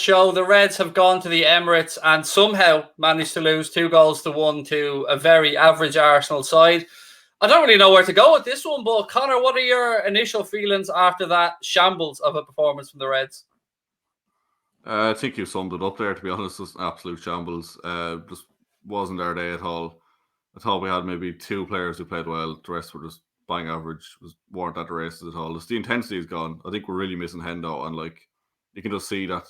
show. The Reds have gone to the Emirates and somehow managed to lose 2-1 to a very average Arsenal side. I don't really know where to go with this one, but Connor, what are your initial feelings after that shambles of a performance from the Reds? I think you summed it up there, to be honest. Just absolute shambles. Just wasn't our day at all. I thought we had maybe 2 players who played well. The rest were just bang average. Weren't at the races at all. Just the intensity is gone. I think we're really missing Hendo, and like you can just see that.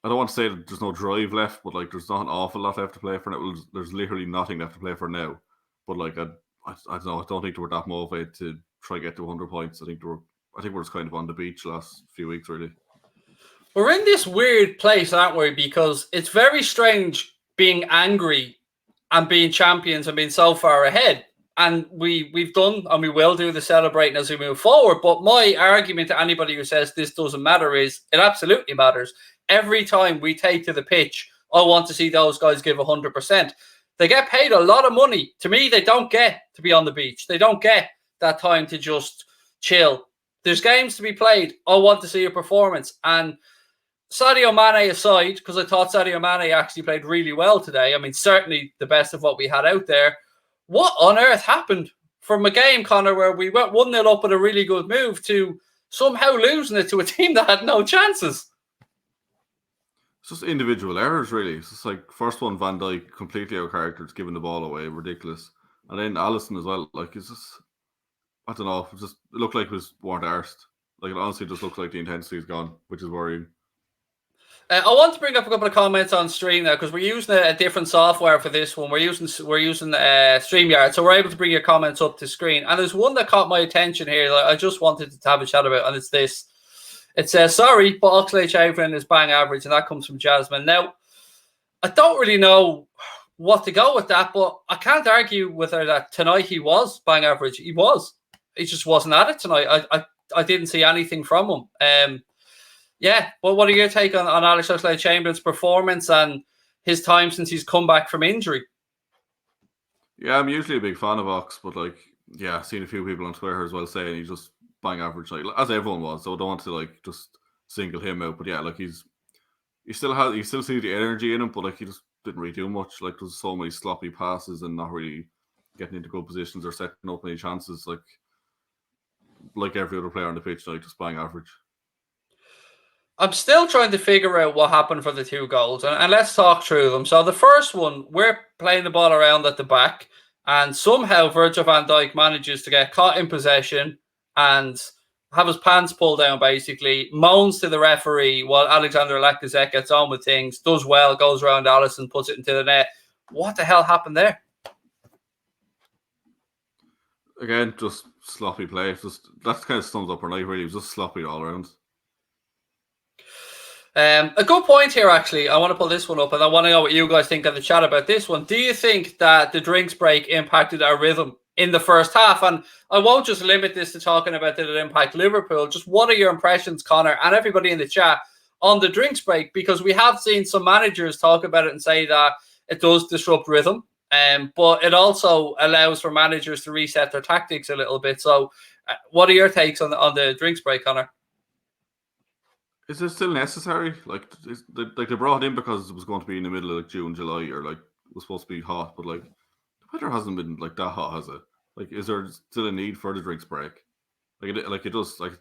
I don't want to say that there's no drive left, but like there's not an awful lot left to play for now. There's literally nothing left to play for now. But like I don't know. I don't think they were that motivated to try to get to 100 points. I think we're just kind of on the beach the last few weeks, really. We're in this weird place, aren't we? Because it's very strange being angry and being champions and being so far ahead. And we've done and we will do the celebrating as we move forward. But my argument to anybody who says this doesn't matter is it absolutely matters. Every time we take to the pitch, I want to see those guys give 100%. They get paid a lot of money. To me, they don't get to be on the beach. They don't get that time to just chill. There's games to be played. I want to see a performance. And Sadio Mane aside, because I thought Sadio Mane actually played really well today. I mean, certainly the best of what we had out there. What on earth happened from a game, Connor, where we went 1-0 up with a really good move to somehow losing it to a team that had no chances? It's just individual errors, really. It's just like first one, Van Dijk completely out of character, it's giving the ball away, ridiculous. And then Alisson as well. Like it's just, I don't know. It looked like it weren't arsed. Like it honestly just looks like the intensity is gone, which is worrying. I want to bring up a couple of comments on stream now because we're using a different software for this one. We're using StreamYard, so we're able to bring your comments up to screen. And there's one that caught my attention here that I just wanted to have a chat about, and it's this. It says, sorry, but Oxlade-Chamberlain is bang average, and that comes from Jasmine. Now, I don't really know what to go with that, but I can't argue with her that tonight he was bang average. He was. He just wasn't at it tonight. I didn't see anything from him. Yeah, well, what are your take on Alex Oxlade-Chamberlain's performance and his time since he's come back from injury? Yeah, I'm usually a big fan of Ox, but like, yeah, I've seen a few people on Twitter as well saying he's just bang average, like as everyone was. So I don't want to like just single him out, but yeah, like you still see the energy in him, but like he just didn't really do much. Like there's so many sloppy passes and not really getting into good positions or setting up any chances. Like every other player on the pitch, like just bang average. I'm still trying to figure out what happened for the 2 goals, and let's talk through them. So the first one, we're playing the ball around at the back, and somehow Virgil van Dijk manages to get caught in possession and have his pants pulled down, basically, moans to the referee while Alexander Lacazette gets on with things, does well, goes around Alisson, puts it into the net. What the hell happened there? Again, just sloppy play. That kind of sums up our night, really. It was just sloppy all around. A good point here, actually. I want to pull this one up, and I want to know what you guys think of the chat about this one. Do you think that the drinks break impacted our rhythm in the first half? And I won't just limit this to talking about did it impact Liverpool. Just what are your impressions, Connor, and everybody in the chat on the drinks break? Because we have seen some managers talk about it and say that it does disrupt rhythm, but it also allows for managers to reset their tactics a little bit. So what are your takes on the drinks break, Connor? Is it still necessary? Like they brought it in because it was going to be in the middle of like June, July, or like it was supposed to be hot, but like the weather hasn't been like that hot, has it? Like, is there still a need for the drinks break? Like it does. Like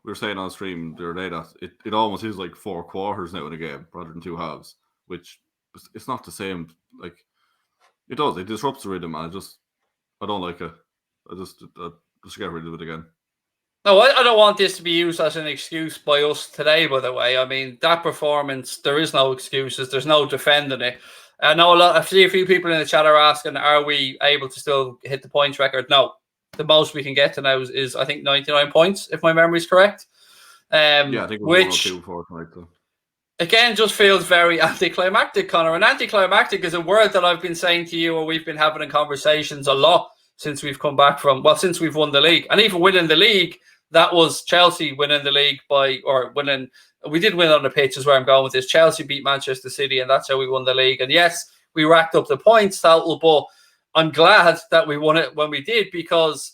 we were saying on stream the other day that it almost is like 4 quarters now in a game rather than 2 halves, which it's not the same. Like it disrupts the rhythm, and I don't like it. I just get rid of it again. No, I don't want this to be used as an excuse by us today, by the way. I mean, that performance, there is no excuses. There's no defending it. I know I see a few people in the chat are asking, are we able to still hit the points record? No. The most we can get to now is I think, 99 points, if my memory is correct. Yeah, I think we're 102 for tonight, though. Again, just feels very anticlimactic, Connor. And anticlimactic is a word that I've been saying to you, or we've been having in conversations a lot since we've come back since we've won the league. And even winning the league, that was Chelsea winning the league we did win on the pitch is where I'm going with this. Chelsea beat Manchester City, and that's how we won the league. And yes, we racked up the points total, but I'm glad that we won it when we did, because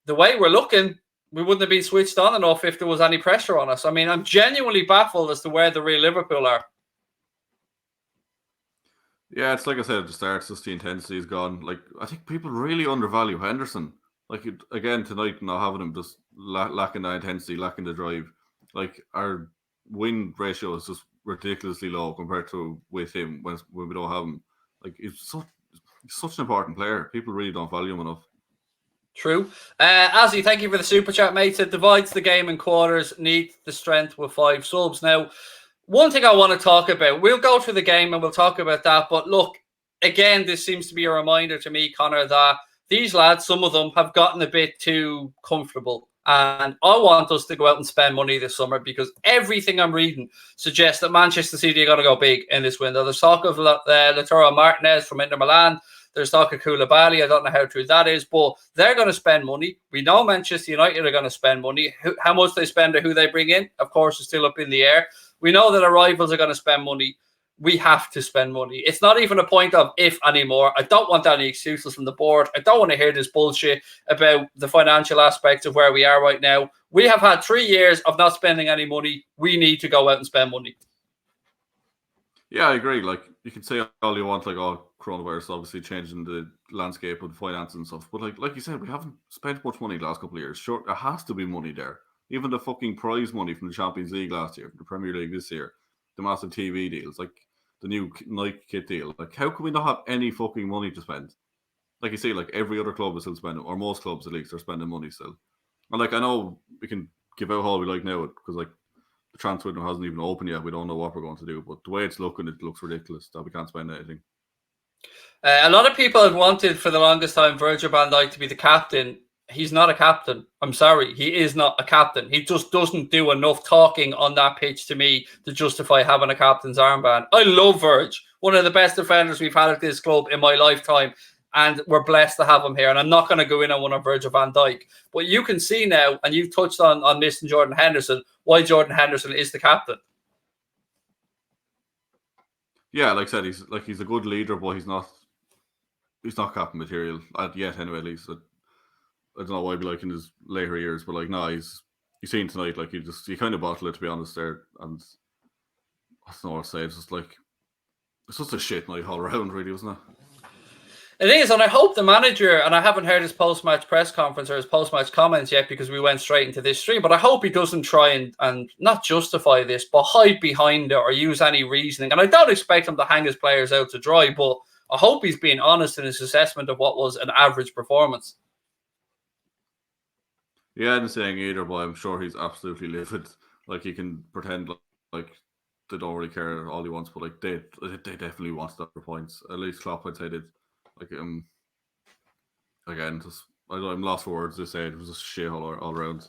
the way we're looking, we wouldn't have been switched on enough if there was any pressure on us. I mean, I'm genuinely baffled as to where the real Liverpool are. Yeah, it's like I said at the start, it's just the intensity is gone. Like, I think people really undervalue Henderson. Like, again, tonight, not having him, just lacking the intensity, lacking the drive. Like, our win ratio is just ridiculously low compared to with him when we don't have him. Like, he's such an important player. People really don't value him enough. True. Azzy, thank you for the super chat, mate. It divides the game in quarters, need the strength with 5 subs. Now, one thing I want to talk about, we'll go through the game and we'll talk about that. But look, again, this seems to be a reminder to me, Connor, that these lads, some of them, have gotten a bit too comfortable. And I want us to go out and spend money this summer because everything I'm reading suggests that Manchester City are going to go big in this window. There's talk of Lautaro Martinez from Inter Milan. There's talk of Koulibaly. I don't know how true that is, but they're going to spend money. We know Manchester United are going to spend money. How much they spend or who they bring in, of course, is still up in the air. We know that our rivals are going to spend money. We have to spend money. It's not even a point of if anymore. I don't want any excuses from the board. I don't want to hear this bullshit about the financial aspects of where we are right now. We have had 3 years of not spending any money. We need to go out and spend money. Yeah, I agree. Like, you can say all you want, like, oh, coronavirus obviously changing the landscape of finance and stuff. But like you said, we haven't spent much money the last couple of years. Sure, there has to be money there. Even the fucking prize money from the Champions League last year, the Premier League this year, the massive TV deals, like the new Nike kit deal. Like, how can we not have any fucking money to spend? Like you say, like every other club is still spending, or most clubs at least are spending money still. And like, I know we can give out all we like now because like the transfer window hasn't even opened yet. We don't know what we're going to do, but the way it's looking, it looks ridiculous that we can't spend anything. A lot of people have wanted for the longest time Virgil van Dijk to be the captain. He's not a captain. I'm sorry. He is not a captain. He just doesn't do enough talking on that pitch to me to justify having a captain's armband. I love Virg, one of the best defenders we've had at this club in my lifetime. And we're blessed to have him here. And I'm not going to go in on one of Virgil van Dijk. But you can see now, and you've touched on missing Jordan Henderson, why Jordan Henderson is the captain. Yeah, like I said, he's a good leader, but he's not captain material yet anyway, at least. I don't know why he'd be like in his later years, but like, no, he's seen tonight, like he kind of bottled it, to be honest, there. And I don't know what to say. It's just like, it's just a shit night all around, really, wasn't it? It is, and I hope the manager, and I haven't heard his post-match press conference or his post-match comments yet because we went straight into this stream, but I hope he doesn't try and not justify this, but hide behind it or use any reasoning. And I don't expect him to hang his players out to dry, but I hope he's being honest in his assessment of what was an average performance. Yeah, I didn't say anything either, but I'm sure he's absolutely livid. Like, he can pretend like they don't really care all he wants, but like they definitely want that for points. At least Klopp, I'd say, did. Like, again, just I'm lost for words to say. It was just shit all around.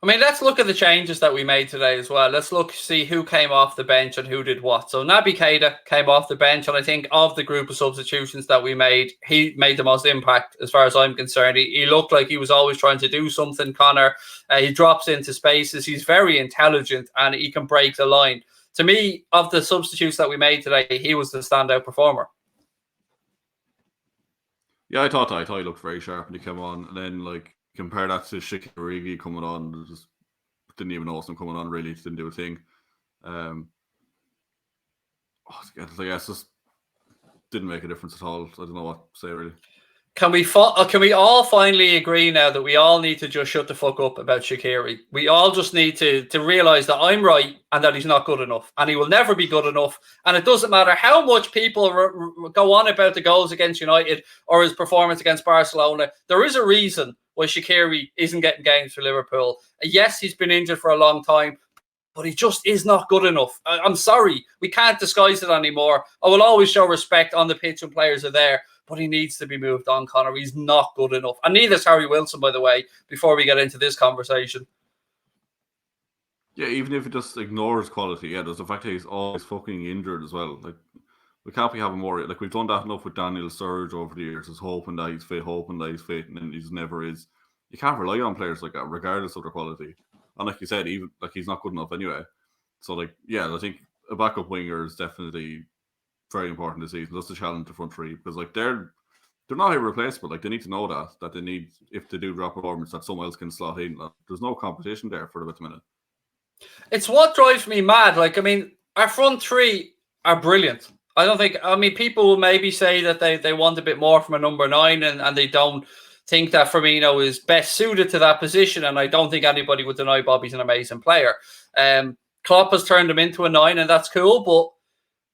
I mean, let's look at the changes that we made today as well. Let's see who came off the bench and who did what. So Naby Keita came off the bench, and I think of the group of substitutions that we made, he made the most impact as far as I'm concerned. He looked like he was always trying to do something, Connor. He drops into spaces. He's very intelligent, and he can break the line. To me, of the substitutes that we made today, he was the standout performer. Yeah, I thought he looked very sharp when he came on, and then like compare that to Shaqiri coming on, just didn't even notice him coming on. Really, didn't do a thing. I guess just didn't make a difference at all. I don't know what to say really. Can we all finally agree now that we all need to just shut the fuck up about Shaqiri? We all just need to realise that I'm right and that he's not good enough. And he will never be good enough. And it doesn't matter how much people go on about the goals against United or his performance against Barcelona. There is a reason why Shaqiri isn't getting games for Liverpool. Yes, he's been injured for a long time, but he just is not good enough. I'm sorry. We can't disguise it anymore. I will always show respect on the pitch when players are there. But he needs to be moved on, Connor. He's not good enough. And neither is Harry Wilson, by the way, before we get into this conversation. Yeah, even if it just ignores quality, there's the fact that he's always fucking injured as well. Like, we can't be having more. Like, we've done that enough with Daniel Sturridge over the years, just hoping that he's fit, and then he just never is. You can't rely on players like that, regardless of their quality. And like you said, even like he's not good enough anyway. So, like, yeah, I think a backup winger is definitely very important this season. That's the challenge the front three, because like they're they're not irreplaceable. Like, they need to know that they need, if they do drop performance, that someone else can slot in. Like, there's no competition there for them at the minute. It's what drives me mad. Like, I mean, our front three are brilliant. People will maybe say that they want a bit more from a number 9 and they don't think that Firmino is best suited to that position. And I don't think anybody would deny Bobby's an amazing player. Klopp has turned him into a 9 and that's cool. But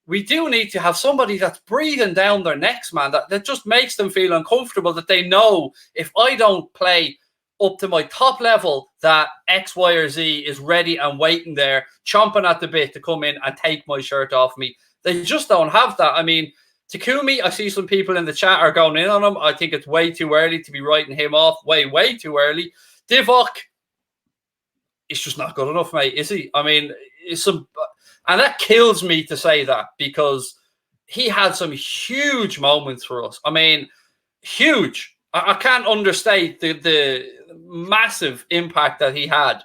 we do need to have somebody that's breathing down their necks, man. That just makes them feel uncomfortable, that they know if I don't play up to my top level, that X, Y, or Z is ready and waiting there, chomping at the bit to come in and take my shirt off me. They just don't have that. I mean, Takumi, I see some people in the chat are going in on him. I think it's way too early to be writing him off. Way too early. Divock, he's just not good enough, mate, is he? I mean, and that kills me to say that, because he had some huge moments for us. I mean, huge. I can't understate the massive impact that he had,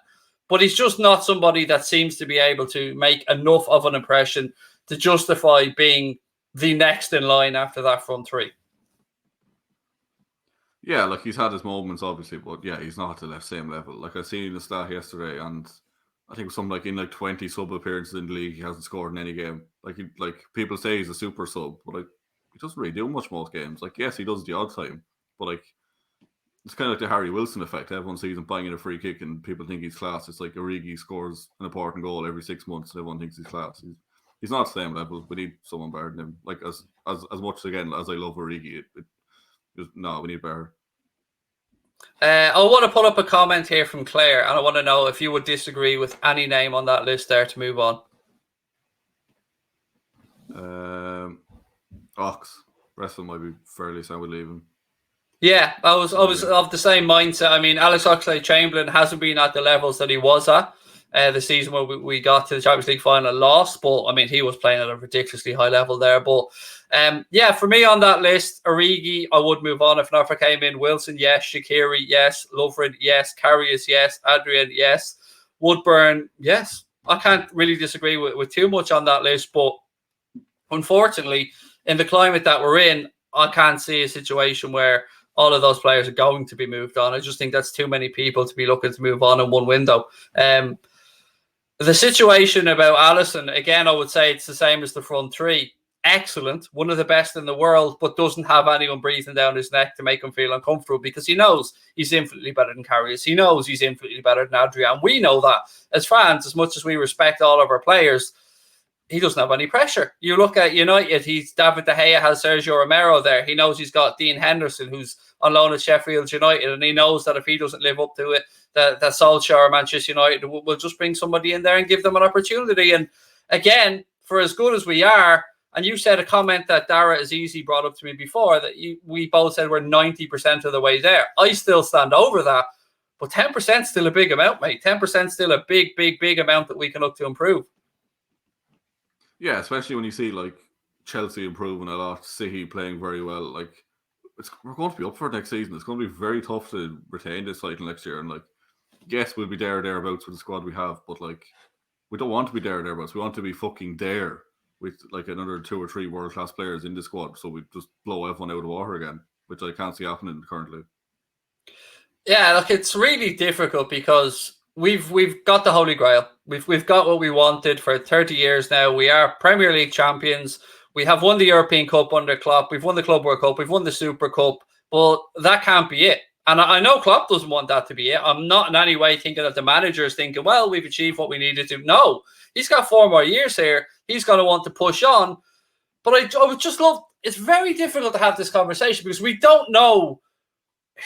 but he's just not somebody that seems to be able to make enough of an impression to justify being the next in line after that front three. Yeah, like, he's had his moments, obviously, but yeah, he's not at the same level. Like, I seen the stat yesterday, and I think something like in like 20 sub appearances in the league, he hasn't scored in any game. Like people say he's a super sub, but like, he doesn't really do much most games. Like, yes, he does the odd time, but like, it's kind of like the Harry Wilson effect. Everyone sees him banging a free kick and people think he's class. It's like Origi scores an important goal every 6 months and everyone thinks he's class. He's not the same level. We need someone better than him. Like, as much, again, as I love Origi, we need better. I want to put up a comment here from Claire, and I want to know if you would disagree with any name on that list there to move on. Ox. Rest of them might be fairly sound with leaving. Yeah, I was of the same mindset. I mean, Alex Oxlade-Chamberlain hasn't been at the levels that he was at the season where we got to the Champions League final, lost. But I mean, he was playing at a ridiculously high level there. But yeah, for me on that list, Origi, I would move on if Noffer came in. Wilson, yes. Shaqiri, yes. Lovren, yes. Karius, yes. Adrian, yes. Woodburn, yes. I can't really disagree with too much on that list. But unfortunately, in the climate that we're in, I can't see a situation where all of those players are going to be moved on. I just think that's too many people to be looking to move on in one window. The situation about Alisson, again, I would say it's the same as the front three. Excellent, one of the best in the world, but doesn't have anyone breathing down his neck to make him feel uncomfortable, because he knows he's infinitely better than Karius. He knows he's infinitely better than Adrian. We know that as fans, as much as we respect all of our players, he doesn't have any pressure. You look at United, he's David De Gea has Sergio Romero there. He knows he's got Dean Henderson, who's on loan at Sheffield United, and he knows that if he doesn't live up to it, that Solskjaer or Manchester United will just bring somebody in there and give them an opportunity. And again, for as good as we are, and you said a comment that Dara Azizi brought up to me before, that we both said we're 90% of the way there. I still stand over that, but 10% still a big amount, mate. 10% still a big amount that we can look to improve. Yeah, especially when you see like Chelsea improving a lot, City playing very well. Like, we're going to be up for it next season. It's going to be very tough to retain this title next year. And like, yes, we'll be thereabouts with the squad we have, but like, we don't want to be thereabouts. We want to be fucking there with like another 2 or 3 world class players in the squad. So we just blow everyone out of the water again, which I can't see happening currently. Yeah, look, it's really difficult because we've got the Holy Grail. We've got what we wanted for 30 years now. We are Premier League champions. We have won the European Cup under Klopp. We've won the Club World Cup. We've won the Super Cup. But that can't be it. And I know Klopp doesn't want that to be it. I'm not in any way thinking that the manager is thinking, well, we've achieved what we needed to. No, he's got 4 more years here. He's going to want to push on. But I would just love, it's very difficult to have this conversation because we don't know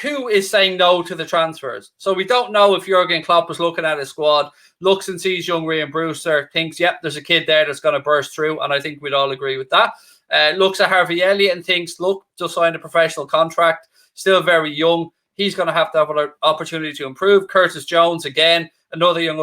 who is saying no to the transfers. So we don't know if Jurgen Klopp was looking at his squad, looks and sees young Ryan Brewster, thinks, yep, there's a kid there that's going to burst through. And I think we'd all agree with that. Looks at Harvey Elliott and thinks, look, just signed a professional contract, still very young. He's going to have an opportunity to improve. Curtis Jones, again, another young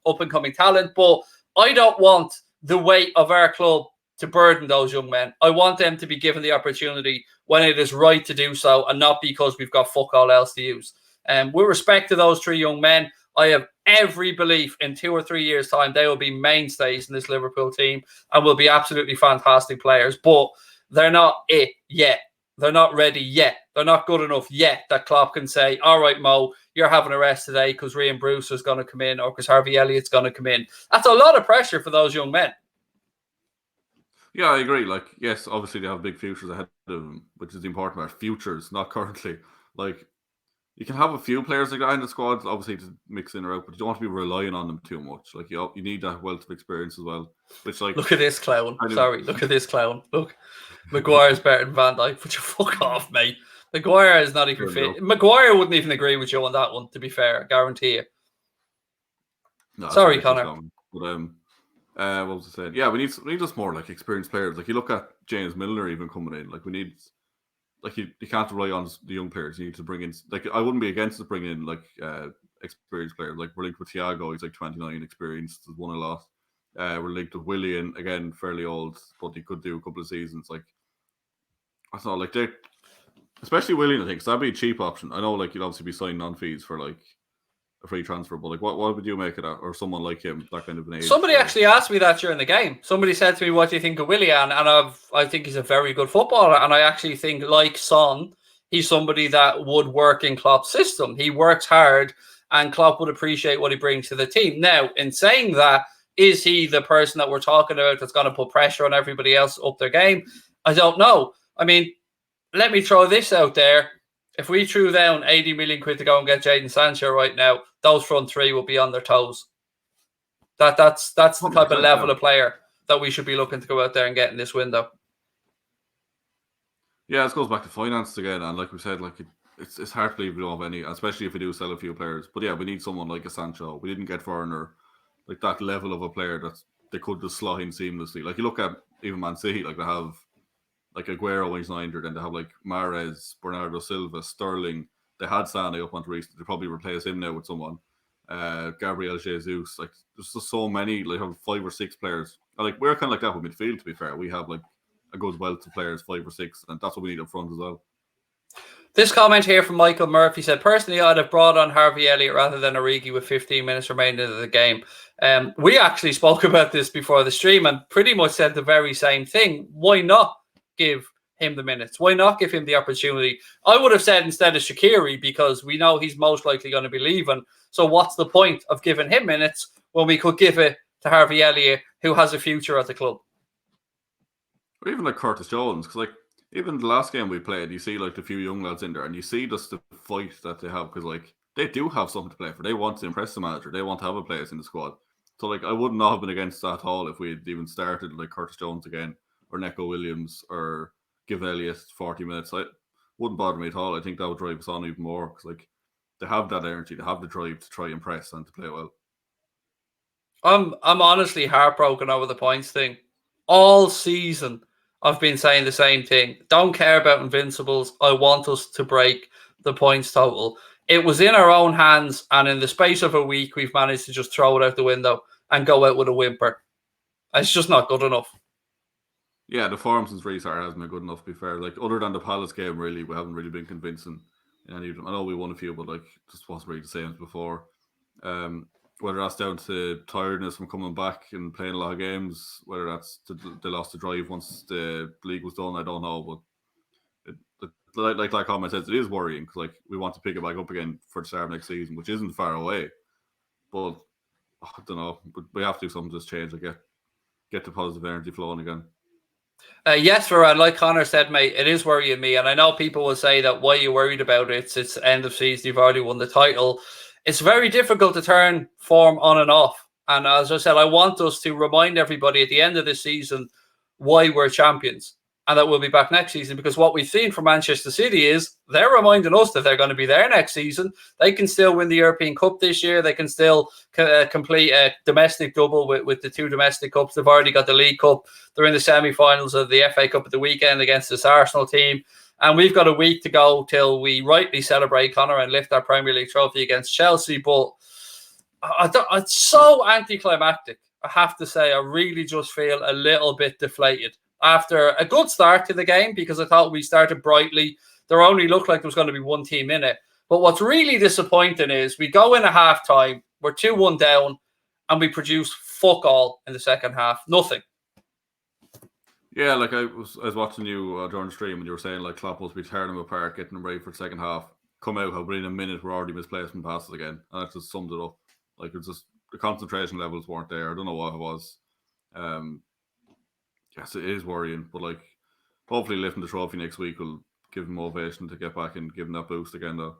up-and-coming talent. But I don't want the weight of our club to burden those young men. I want them to be given the opportunity when it is right to do so, and not because we've got fuck all else to use. With respect to those 3 young men, I have every belief in 2 or 3 years' time they will be mainstays in this Liverpool team and will be absolutely fantastic players, but they're not it yet. They're not ready yet. They're not good enough yet that Klopp can say, all right, Mo, you're having a rest today because Raheem Bruce is going to come in or because Harvey Elliott's going to come in. That's a lot of pressure for those young men. Yeah, I agree. Like, yes, obviously they have big futures ahead of them, which is the important part. Futures, not currently. Like, you can have a few players like that in the squad, obviously, to mix in or out, but you don't want to be relying on them too much. Like, you need that wealth of experience as well. Which, like, look at this clown. Look at this clown. Look, Maguire's better than Van Dijk. Put your fuck off, mate. Maguire is not even fit. Maguire wouldn't even agree with you on that one, to be fair. I guarantee you. No, sorry, Connor. But what was I saying? Yeah, we need just more like experienced players. Like, you look at James Milner even coming in. Like, we need, like, you can't rely on the young players. You need to bring in, like, I wouldn't be against bringing in like experienced players. Like, we're linked with Thiago. He's like 29, experienced. Has won a lot. We're linked with Willian, again, fairly old, but he could do a couple of seasons. Like, I thought, like, they, especially Willian, I think, because that'd be a cheap option. I know, like, you'd obviously be signing on fees for like a free transfer, but like, what would you make of that, or someone like him, that kind of an age? Somebody actually asked me that during the game. Somebody said to me, "What do you think of Willian?" And I think he's a very good footballer, and I actually think, like Son, he's somebody that would work in Klopp's system. He works hard, and Klopp would appreciate what he brings to the team. Now, in saying that, is he the person that we're talking about that's going to put pressure on everybody else up their game? I don't know. I mean, let me throw this out there. If we threw down 80 million quid to go and get Jadon Sancho right now, those front three will be on their toes. That's the type of level of player that we should be looking to go out there and get in this window. Yeah, this goes back to finance again, and like we said, like it's hard to believe we don't have any, especially if we do sell a few players. But yeah, we need someone like a Sancho. We didn't get Werner, like that level of a player that they could just slot in seamlessly. Like, you look at even Man City, like they have like Aguero when he's not injured, and they have like Mahrez, Bernardo Silva, Sterling. They had Sané up onto recently. They probably replace him now with someone. Gabriel Jesus. Like, there's just so many. Like, have 5 or 6 players. And like, we're kind of like that with midfield. To be fair, we have like a good wealth of players, 5 or 6, and that's what we need up front as well. This comment here from Michael Murphy said, personally, I'd have brought on Harvey Elliott rather than Origi with 15 minutes remaining of the game. We actually spoke about this before the stream and pretty much said the very same thing. Why not give him the minutes? Why not give him the opportunity? I would have said instead of Shaqiri, because we know he's most likely going to be leaving. So what's the point of giving him minutes when we could give it to Harvey Elliott, who has a future at the club? Or even like Curtis Jones, because like, even the last game we played, you see like the few young lads in there, and you see just the fight that they have, because like, they do have something to play for. They want to impress the manager. They want to have a player in the squad. So like, I would not have been against that at all if we had even started like Curtis Jones again, or Neco Williams, or give Elliott 40 minutes. It wouldn't bother me at all. I think that would drive us on even more, because like, they have that energy, they have the drive to try and impress and to play well. I'm honestly heartbroken over the points thing. All season, I've been saying the same thing. Don't care about Invincibles. I want us to break the points total. It was in our own hands, and in the space of a week, we've managed to just throw it out the window and go out with a whimper. It's just not good enough. Yeah, the form since restart hasn't been good enough, to be fair. Like, other than the Palace game, really, we haven't really been convincing in any of them. I know we won a few, but like, just wasn't really the same as before. Whether that's down to tiredness from coming back and playing a lot of games, whether that's they lost the drive once the league was done, I don't know. But like that comment says, it is worrying, because like, we want to pick it back up again for the start of next season, which isn't far away. But I don't know. But we have to do something to just change. Like, get the positive energy flowing again. Yes, Farad, like Connor said, mate, it is worrying me. And I know people will say that, why are you worried about it? It's end of season. You've already won the title. It's very difficult to turn form on and off. And as I said, I want us to remind everybody at the end of the season why we're champions, and that we'll be back next season, because what we've seen from Manchester City is they're reminding us that they're going to be there next season. They can still win the European Cup this year. They can still complete a domestic double with the 2 domestic cups. They've already got the League Cup. They're in the semi-finals of the FA Cup at the weekend against this Arsenal team. And we've got a week to go till we rightly celebrate, Connor, and lift our Premier League trophy against Chelsea. But it's so anticlimactic, I have to say. I really just feel a little bit deflated after a good start to the game, because I thought we started brightly. There only looked like there was going to be one team in it. But what's really disappointing is we go in at half-time, we're 2-1 down, and we produce fuck all in the second half. Nothing. Yeah, like I was watching you during the stream, and you were saying like Klopp must be tearing them apart, getting them ready for the second half. Come out, within a minute, we're already misplacing passes again, and that just summed it up. Like it's just the concentration levels weren't there. I don't know what it was. Um, yes, it is worrying, but like hopefully lifting the trophy next week will give them motivation to get back and give them that boost again, though.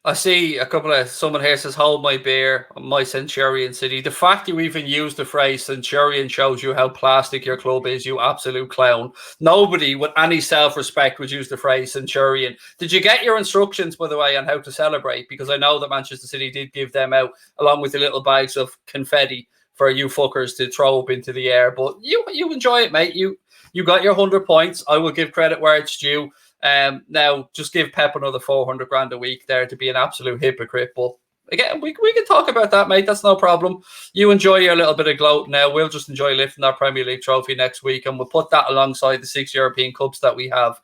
I see a couple of someone here says, "Hold my beer, my Centurion City." The fact you even use the phrase Centurion shows you how plastic your club is, you absolute clown. Nobody with any self-respect would use the phrase Centurion. Did you get your instructions, by the way, on how to celebrate? Because I know that Manchester City did give them out along with the little bags of confetti for you fuckers to throw up into the air. But you enjoy it, mate. You got your 100 points. I will give credit where it's due. Now just give Pep another 400 grand a week there to be an absolute hypocrite. But again, we can talk about that, mate. That's no problem. You enjoy your little bit of gloat now. We'll just enjoy lifting that Premier League trophy next week, and we'll put that alongside the 6 European Cups that we have.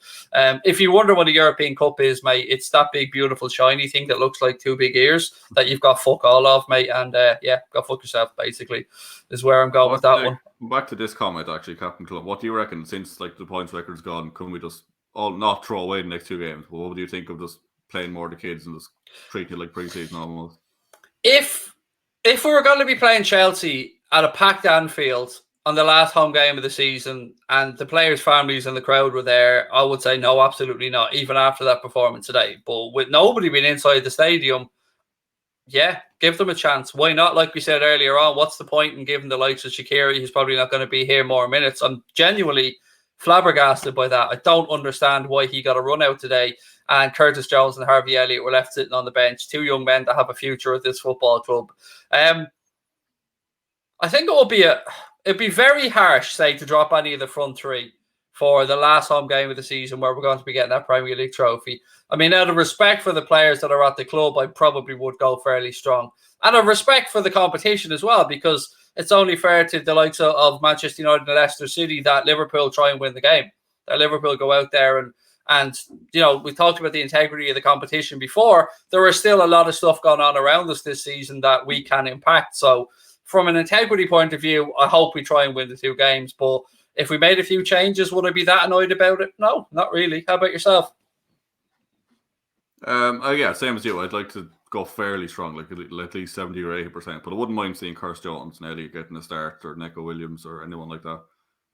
If you wonder what a European Cup is, mate, it's that big, beautiful, shiny thing that looks like 2 big ears that you've got fuck all of, mate. And yeah, go fuck yourself, basically, is where I'm going with that one. Back to this comment, actually, Captain Club. What do you reckon, since like the points record's gone, can we just all not throw away the next 2 games? Well, what do you think of just playing more of the kids and just treating it like pre-season almost? If we were going to be playing Chelsea at a packed Anfield on the last home game of the season and the players' families and the crowd were there, I would say no, absolutely not, even after that performance today. But with nobody being inside the stadium, yeah, give them a chance. Why not? Like we said earlier on, what's the point in giving the likes of Shaqiri, who's probably not going to be here, more minutes? I'm genuinely flabbergasted by that. I don't understand why he got a run out today and Curtis Jones and Harvey Elliott were left sitting on the bench. 2 young men that have a future at this football club. I think it'd be very harsh, say, to drop any of the front 3 for the last home game of the season where we're going to be getting that Premier League trophy. I mean, out of respect for the players that are at the club, I probably would go fairly strong. And of respect for the competition as well, because it's only fair to the likes of Manchester United and Leicester City that Liverpool try and win the game. That Liverpool go out there and you know, we talked about the integrity of the competition before. There is still a lot of stuff going on around us this season that we can impact. So from an integrity point of view, I hope we try and win the 2 games. But if we made a few changes, would I be that annoyed about it? No, not really. How about yourself? Yeah, same as you. I'd like to go fairly strong, like at least 70 or 80%. But I wouldn't mind seeing Curtis Jones and Elliott getting a start, or Neco Williams, or anyone like that.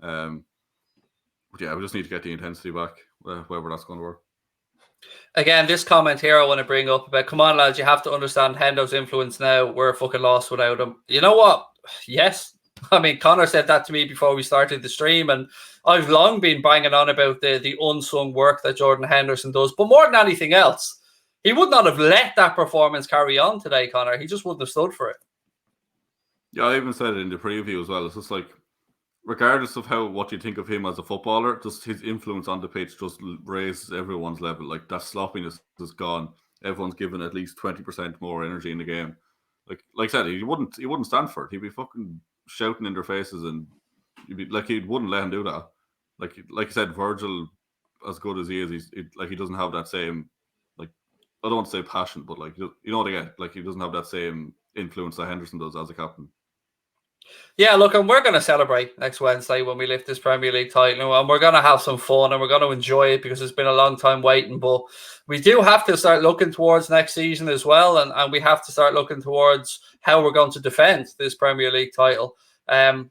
But yeah, we just need to get the intensity back, wherever that's going to work. Again, this comment here I want to bring up about, come on, lads, you have to understand Hendo's influence now. We're fucking lost without him. You know what? Yes. I mean, Connor said that to me before we started the stream, and I've long been banging on about the unsung work that Jordan Henderson does. But more than anything else, he would not have let that performance carry on today, Connor. He just wouldn't have stood for it. Yeah, I even said it in the preview as well. It's just like, regardless of what you think of him as a footballer, just his influence on the pitch just raises everyone's level. Like, that sloppiness is gone. Everyone's given at least 20% more energy in the game. Like I said, he wouldn't stand for it. He'd be fucking shouting in their faces, and he wouldn't let him do that. Like you said, Virgil, as good as he is, he doesn't have that same, like, I don't want to say passion, but like, you know what I get. Like, he doesn't have that same influence that Henderson does as a captain. Yeah, look, and we're going to celebrate next Wednesday when we lift this Premier League title, and we're going to have some fun, and we're going to enjoy it because it's been a long time waiting. But we do have to start looking towards next season as well, and we have to start looking towards how we're going to defend this Premier League title. I'm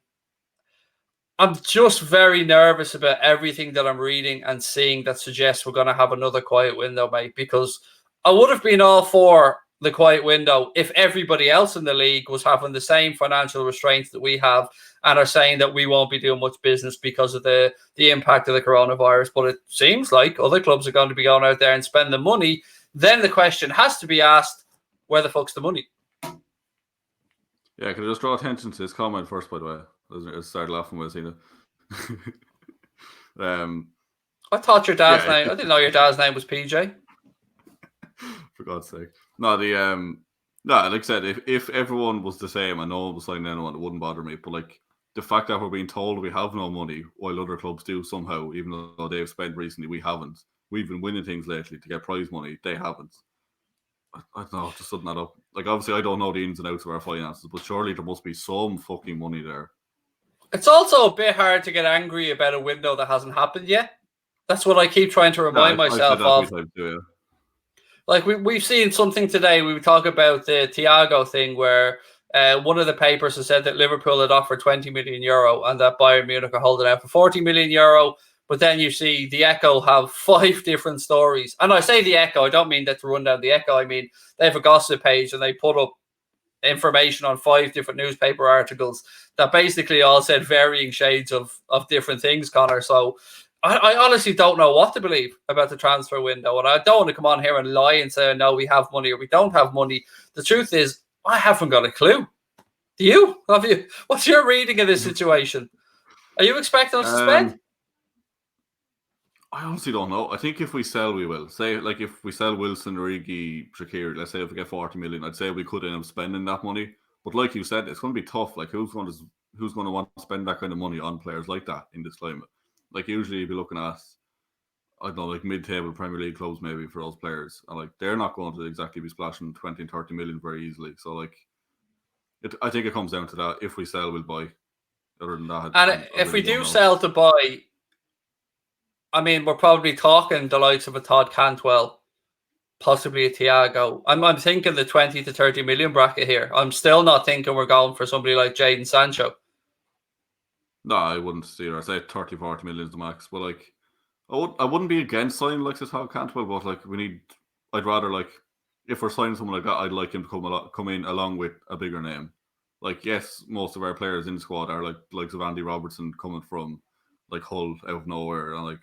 just very nervous about everything that I'm reading and seeing that suggests we're going to have another quiet window, mate, because I would have been all for the quiet window if everybody else in the league was having the same financial restraints that we have and are saying that we won't be doing much business because of the impact of the coronavirus. But it seems like other clubs are going to be going out there and spending money. Then the question has to be asked, where the fuck's the money? Yeah, can I just draw attention to this comment first, by the way? I started laughing when I seen it. I thought your dad's name, I didn't know your dad's name was PJ. For God's sake. No, like I said, if everyone was the same and no one was signing anyone, it wouldn't bother me. But like, the fact that we're being told we have no money while other clubs do somehow, even though they've spent recently, we haven't. We've been winning things lately to get prize money. They haven't. I don't know, just sudden that up. Like, obviously, I don't know the ins and outs of our finances, but surely there must be some fucking money there. It's also a bit hard to get angry about a window that hasn't happened yet. That's what I keep trying to remind myself of. Too, Like we've seen something today. We talk about the Thiago thing where one of the papers has said that Liverpool had offered 20 million euro and that Bayern Munich are holding out for 40 million euro. But then you see the Echo have 5 different stories. And I say the Echo, I don't mean that to run down the Echo. I mean, they have a gossip page and they put up information on 5 different newspaper articles that basically all said varying shades of different things, Connor. So I honestly don't know what to believe about the transfer window. And I don't want to come on here and lie and say, no, we have money or we don't have money. The truth is, I haven't got a clue. Do you? Have you? What's your reading of this situation? Are you expecting us to spend? I honestly don't know. I think if we sell, we will. Say, like, if we sell Wilson, Origi, Shaqiri, let's say if we get 40 million, I'd say we could end up spending that money. But like you said, it's going to be tough. Like, who's going to want to spend that kind of money on players like that in this climate? Like, usually you'd be looking at, I don't know, like mid-table Premier League clubs maybe for those players. And, like, they're not going to exactly be splashing 20 and 30 million very easily. So, like, I think it comes down to that. If we sell, we'll buy. Other than that, and if we do sell to buy, I mean, we're probably talking the likes of a Todd Cantwell, possibly a Thiago. I'm thinking the 20 to 30 million bracket here. I'm still not thinking we're going for somebody like Jadon Sancho. No, I wouldn't see her. I'd say 30, 40 million is the max. But, like, I wouldn't be against signing like this Todd Cantwell, but, like, I'd rather, like, if we're signing someone like that, I'd like him to come in along with a bigger name. Like, yes, most of our players in the squad are, like of Andy Robertson coming from, like, Hull out of nowhere. And, like,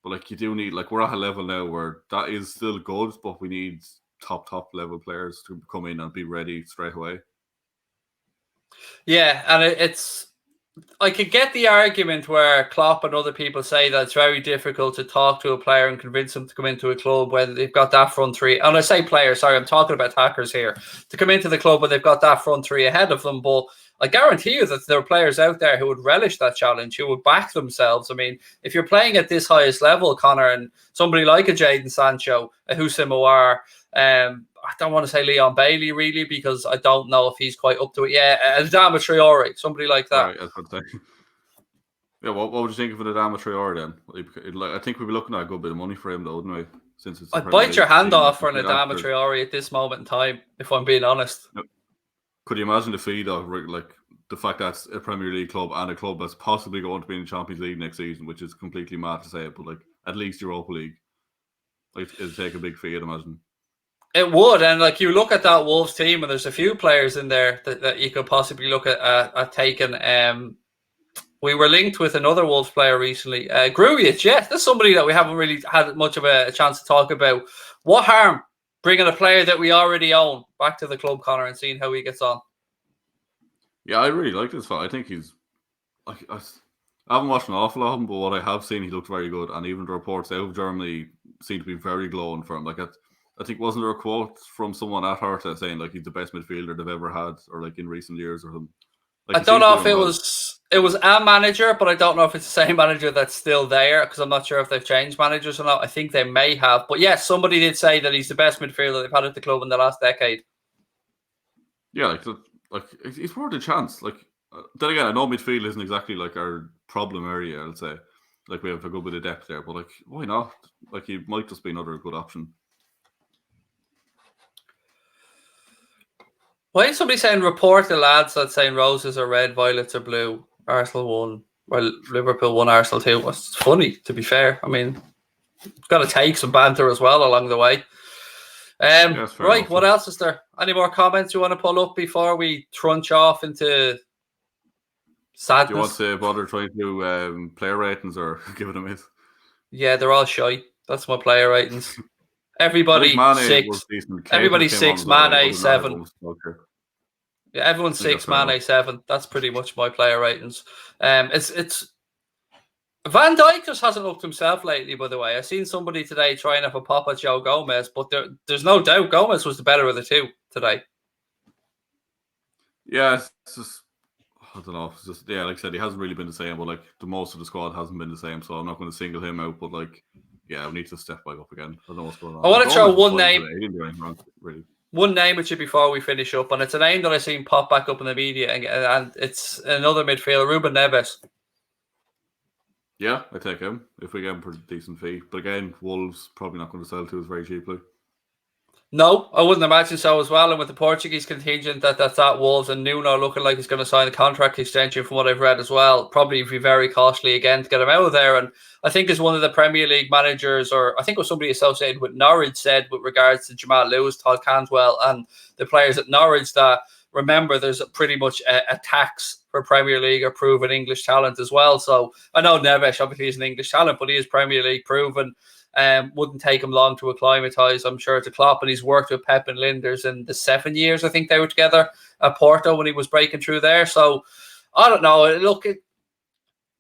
but, like, you do need, like, we're at a level now where that is still good, but we need top level players to come in and be ready straight away. Yeah, and it's, I could get the argument where Klopp and other people say that it's very difficult to talk to a player and convince them to come into a club when they've got that front three. And I say players, sorry, I'm talking about attackers here. To come into the club when they've got that front three ahead of them. But I guarantee you that there are players out there who would relish that challenge, who would back themselves. I mean, if you're playing at this highest level, Connor, and somebody like a Jadon Sancho, a Houssem Aouar, I don't want to say Leon Bailey, really, because I don't know if he's quite up to it. Yeah, Adama Traore, somebody like that. Right, that's what I'm saying. Yeah, what would you think of an Adama Traore then? I think we'd be looking at a good bit of money for him, though, wouldn't we? Since it's I'd bite your hand off for an Adama Traore at this moment in time, if I'm being honest. Could you imagine the fee, though? Like, the fact that it's a Premier League club and a club that's possibly going to be in the Champions League next season, which is completely mad to say it, but, like, at least Europa League. Like, it'd take a big fee, I'd imagine. It would, and like you look at that Wolves team, and there's a few players in there that you could possibly look at taking. We were linked with another Wolves player recently, Grujic. Yeah, that's somebody that we haven't really had much of a chance to talk about. What harm bringing a player that we already own back to the club, Connor, and seeing how he gets on? Yeah, I really like this fella. I think he's. I haven't watched an awful lot of him, but what I have seen, he looked very good, and even the reports out of Germany seem to be very glowing for him. Like, I think wasn't there a quote from someone at Hertha saying like he's the best midfielder they've ever had, or like in recent years or something. Like, I don't know if it was a manager, but I don't know if it's the same manager that's still there, because I'm not sure if they've changed managers or not. I think they may have, but yes, somebody did say that he's the best midfielder they've had at the club in the last decade. Yeah, like he's worth a chance. Like, then again, I know midfield isn't exactly like our problem area. I'll say, like, we have a good bit of depth there, but like, why not? Like, he might just be another good option. Why is somebody saying report the lads that saying roses are red, violets are blue? Arsenal won, well, Liverpool won, Arsenal 2. Well, it's funny, to be fair. I mean, it's got to take some banter as well along the way. Right, what else is there? Any more comments you want to pull up before we trunch off into sadness? Do you want to bother trying to do player ratings or give it a miss? Yeah, they're all shy. That's my player ratings. Everybody 6. Everybody 6. Mane 7. Yeah, everyone's 6. Mane 7. That's pretty much my player ratings. It's Van Dijk just hasn't looked himself lately. By the way, I've seen somebody today trying to have a pop at Joe Gomez, but there's no doubt Gomez was the better of the two today. Yeah, it's just, I don't know. It's just, yeah, like I said, he hasn't really been the same. But like, the most of the squad hasn't been the same, so I'm not going to single him out. But like, yeah, we need to step back up again. I don't know what's going on. I want to throw one name. He didn't do anything wrong, really. one name it should before we finish up, and it's a name that I've seen pop back up in the media, and it's another midfielder, Ruben Neves. Yeah, I take him if we get him for a decent fee. But again, Wolves probably not going to sell to us very cheaply. No, I wouldn't imagine so as well. And with the Portuguese contingent that's at Wolves and Nuno looking like he's going to sign a contract extension from what I've read as well, probably be very costly again to get him out of there. And I think as one of the Premier League managers, or I think it was somebody associated with Norwich, said with regards to Jamal Lewis, Todd Cantwell and the players at Norwich that remember there's pretty much a tax for Premier League or proven English talent as well. So I know Neves obviously is an English talent, but he is Premier League proven. Wouldn't take him long to acclimatise, I'm sure, to Klopp, and he's worked with Pep and Linders in the 7 years I think they were together at Porto when he was breaking through there. So I don't know. Look,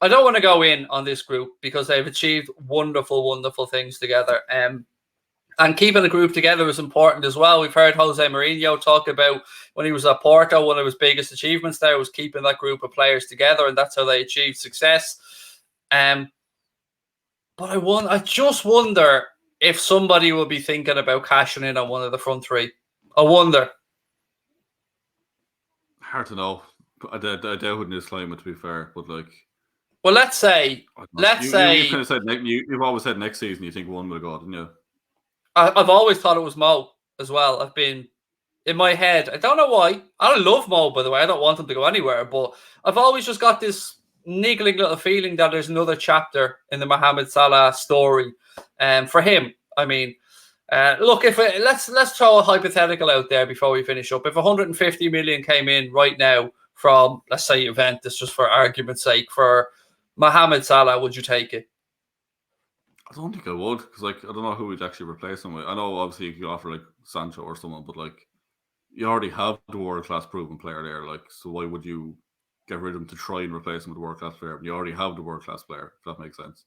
I don't want to go in on this group because they've achieved wonderful, wonderful things together. And keeping the group together is important as well. We've heard Jose Mourinho talk about when he was at Porto, one of his biggest achievements there was keeping that group of players together, and that's how they achieved success. But I just wonder if somebody will be thinking about cashing in on one of the front three. I wonder. Hard to know. I doubt in this climate, to be fair. But like, well, let's say you kind of said you've always said next season you think one will go, didn't you? I've always thought it was Mo as well. I've been in my head. I don't know why. I don't love Mo, by the way. I don't want him to go anywhere. But I've always just got this niggling little feeling that there's another chapter in the Mohamed Salah story for him. I mean, look, let's throw a hypothetical out there before we finish up. If 150 million came in right now from, let's say, Juventus, just for argument's sake, for Mohamed Salah, would you take it? I don't think I would, because like I don't know who would actually replace him with. I know obviously you could offer like Sancho or someone, but like you already have the world-class proven player there. Like, so why would you get rid of him to try and replace him with a world-class player? You already have the world-class player, if that makes sense.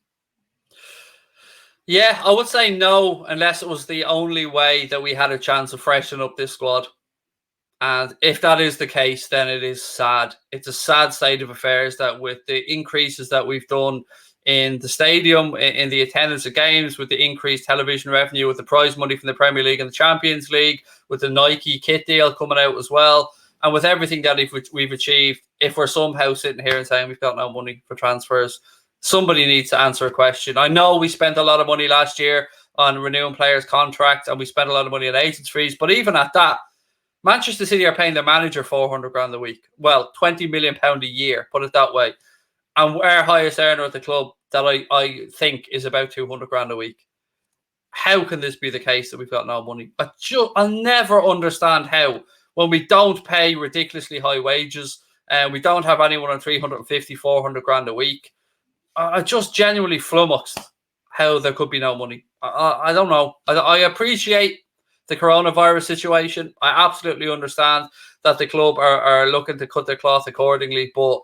Yeah, I would say no, unless it was the only way that we had a chance of freshening up this squad. And if that is the case, then it is sad. It's a sad state of affairs that with the increases that we've done in the stadium, in the attendance of games, with the increased television revenue, with the prize money from the Premier League and the Champions League, with the Nike kit deal coming out as well, and with everything that we've achieved, if we're somehow sitting here and saying we've got no money for transfers, somebody needs to answer a question. I know we spent a lot of money last year on renewing players' contracts, and we spent a lot of money on agents' fees, but even at that, Manchester City are paying their manager 400 grand a week. Well, £20 million a year, put it that way. And our highest earner at the club that I think is about 200 grand a week. How can this be the case that we've got no money? I'll never understand how, when we don't pay ridiculously high wages and we don't have anyone on 350, 400 grand a week, I just genuinely flummoxed how there could be no money. I don't know. I appreciate the coronavirus situation. I absolutely understand that the club are looking to cut their cloth accordingly, but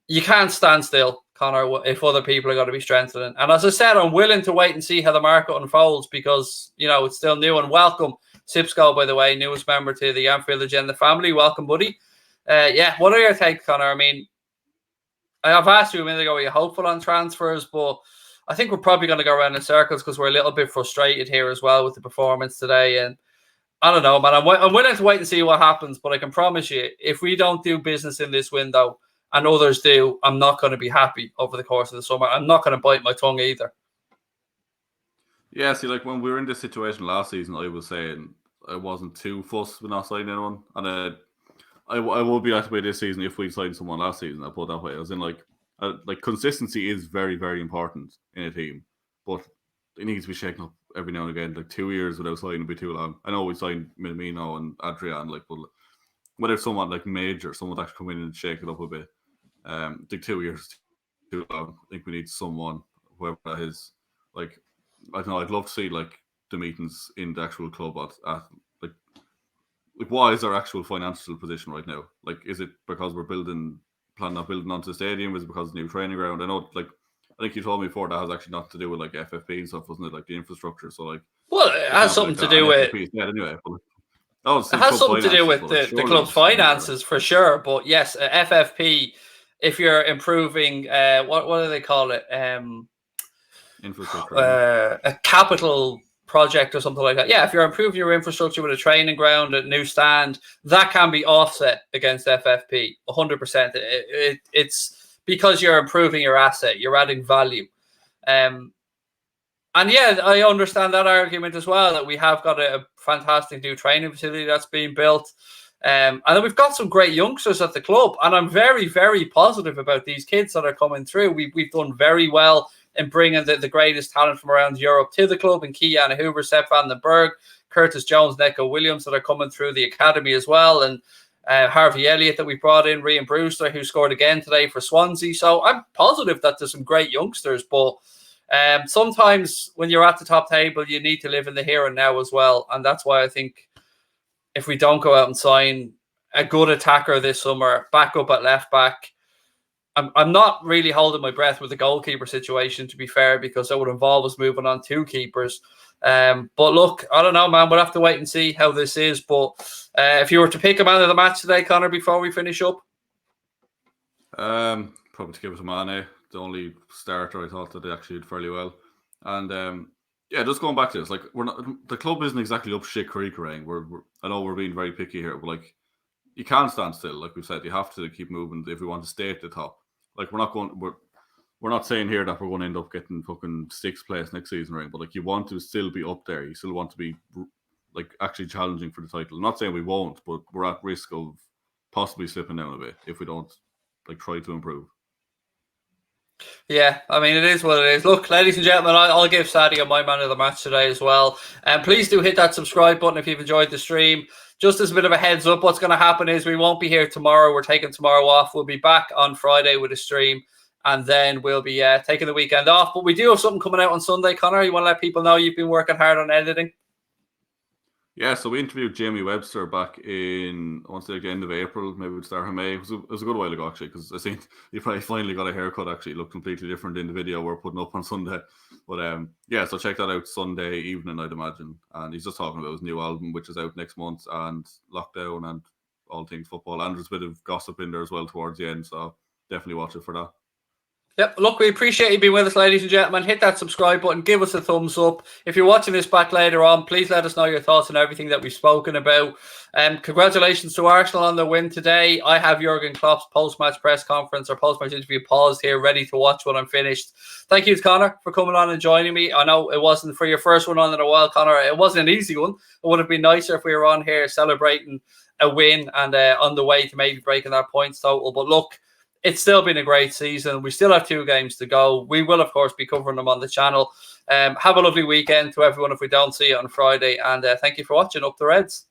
you can't stand still, Connor, if other people are going to be strengthening. And as I said, I'm willing to wait and see how the market unfolds because, you know, it's still new. And welcome, Sipsco, by the way, newest member to the Anfield Agenda family. Welcome, buddy. What are your takes, Connor? I mean, I've asked you a minute ago, are you hopeful on transfers? But I think we're probably going to go around in circles because we're a little bit frustrated here as well with the performance today. And I don't know, man. I'm willing to wait and see what happens. But I can promise you, if we don't do business in this window, and others do, I'm not going to be happy over the course of the summer. I'm not going to bite my tongue either. Yeah, see, like when we were in this situation last season, I was saying I wasn't too fussed with not signing anyone. And I will be that way this season if we signed someone last season. I put it that way. I was in like consistency is very, very important in a team. But it needs to be shaken up every now and again. Like 2 years without signing would be too long. I know we signed Minamino and Adrian, like, but without someone like major, someone that come in and shake it up a bit. I think 2 years is too long. I think we need someone, whoever that is. Like, I don't know, I'd love to see like the meetings in the actual club at like what is our actual financial position right now? Like, is it because we're planning on building onto the stadium? Is it because of the new training ground? I know, like, I think you told me before that has actually nothing to do with like FFP and stuff, wasn't it? Like the infrastructure. So like, well, it has something to do with. Anyway, but it has something to do with the club's finances for sure. But yes, FFP. If you're improving, what do they call it? Infrastructure. A capital project or something like that. Yeah, if you're improving your infrastructure with a training ground, a new stand, that can be offset against FFP 100%. It's because you're improving your asset, you're adding value. And yeah, I understand that argument as well, that we have got a fantastic new training facility that's being built. And then we've got some great youngsters at the club. And I'm very, very positive about these kids that are coming through. We've done very well in bringing the greatest talent from around Europe to the club, and Kylian Hoover, Sepp van den Berg, Curtis Jones, Neco Williams that are coming through the academy as well. And Harvey Elliott that we brought in, Ryan Brewster, who scored again today for Swansea. So I'm positive that there's some great youngsters, but sometimes when you're at the top table, you need to live in the here and now as well. And that's why I think if we don't go out and sign a good attacker this summer, back up at left back, I'm not really holding my breath with the goalkeeper situation, to be fair, because that would involve us moving on 2 keepers. But look, I don't know, man. We'll have to wait and see how this is. But if you were to pick a man of the match today, Connor, before we finish up? Probably to give it to Mane, the only starter I thought that they actually did fairly well. And yeah, just going back to this, like, we're not, the club isn't exactly up shit creek, Raheem. I know we're being very picky here, but like, you can't stand still. Like we've said, you have to keep moving if we want to stay at the top. Like, we're not saying here that we're going to end up getting fucking 6th place next season, right? But like, you want to still be up there. You still want to be like actually challenging for the title. I'm not saying we won't, but we're at risk of possibly slipping down a bit if we don't like try to improve. Yeah, I mean, it is what it is. Look, ladies and gentlemen, I'll give Sadio my man of the match today as well. And please do hit that subscribe button if you've enjoyed the stream. Just as a bit of a heads up, what's going to happen is we won't be here tomorrow. We're taking tomorrow off. We'll be back on Friday with a stream, and then we'll be taking the weekend off. But we do have something coming out on Sunday. Connor, you want to let people know you've been working hard on editing? Yeah, so we interviewed Jamie Webster back in, I want to say, the end of April, maybe the start of May. It was a good while ago, actually, because I think he probably finally got a haircut, actually. It looked completely different in the video we're putting up on Sunday. But yeah, so check that out Sunday evening, I'd imagine. And he's just talking about his new album, which is out next month, and lockdown and all things football. And there's a bit of gossip in there as well towards the end, so definitely watch it for that. Yep, look, we appreciate you being with us, ladies and gentlemen. Hit that subscribe button, give us a thumbs up. If you're watching this back later on, please let us know your thoughts on everything that we've spoken about. Congratulations to Arsenal on the win today. I have Jurgen Klopp's post-match press conference or post-match interview paused here, ready to watch when I'm finished. Thank you, Connor, for coming on and joining me. I know it wasn't for your first one on in a while, Connor. It wasn't an easy one. It would have been nicer if we were on here celebrating a win and on the way to maybe breaking that points total. But look, it's still been a great season. We still have 2 games to go. We will, of course, be covering them on the channel. Have a lovely weekend to everyone if we don't see you on Friday. And thank you for watching. Up the Reds.